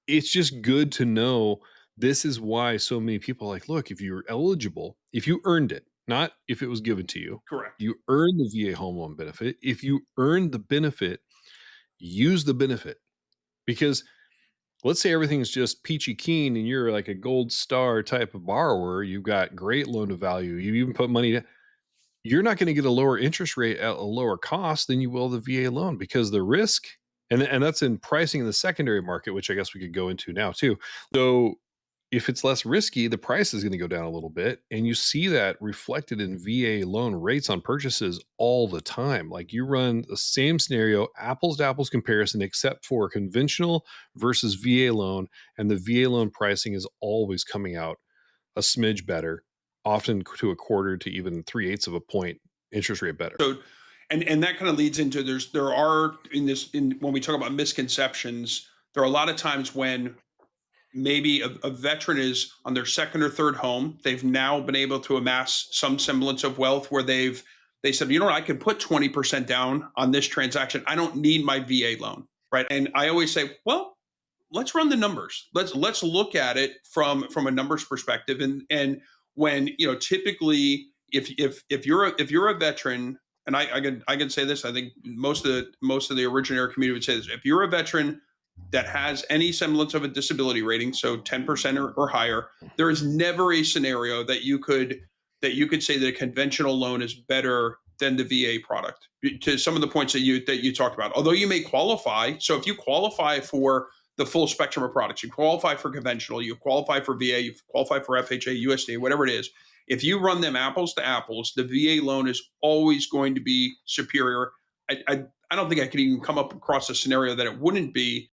it's just good to know this is why so many people are like, look, if you're eligible, if you earned it, not if it was given to you, Correct. you earn the VA home loan benefit. If you earn the benefit, use the benefit. Because let's say everything's just peachy keen and you're like a gold star type of borrower, you've got great loan to value, you even put money, you're not going to get a lower interest rate at a lower cost than you will the VA loan because the risk, and that's in pricing in the secondary market, which I guess we could go into now too. So if it's less risky, the price is going to go down a little bit. And you see that reflected in VA loan rates on purchases all the time. Like you run the same scenario, apples to apples comparison, except for conventional versus VA loan. And the VA loan pricing is always coming out a smidge better, often to a quarter to even three-eighths of a point interest rate better. So, and that kind of leads into there are in this in when we talk about misconceptions, there are a lot of times when maybe a veteran is on their second or third home. They've now been able to amass some semblance of wealth where they said, you know what, I can put 20% down on this transaction. I don't need my VA loan. Right. And I always say, well, let's run the numbers. Let's look at it from a numbers perspective. And when typically if you're a veteran, and I can say this, I think most of the originator community would say this. If you're a veteran that has any semblance of a disability rating, so 10% or higher, there is never a scenario that you could say that a conventional loan is better than the VA product. To some of the points that you talked about, although you may qualify. So if you qualify for the full spectrum of products, you qualify for conventional, you qualify for VA, you qualify for FHA, USDA, whatever it is. If you run them apples to apples, the VA loan is always going to be superior. I don't think I could even come up across a scenario that it wouldn't be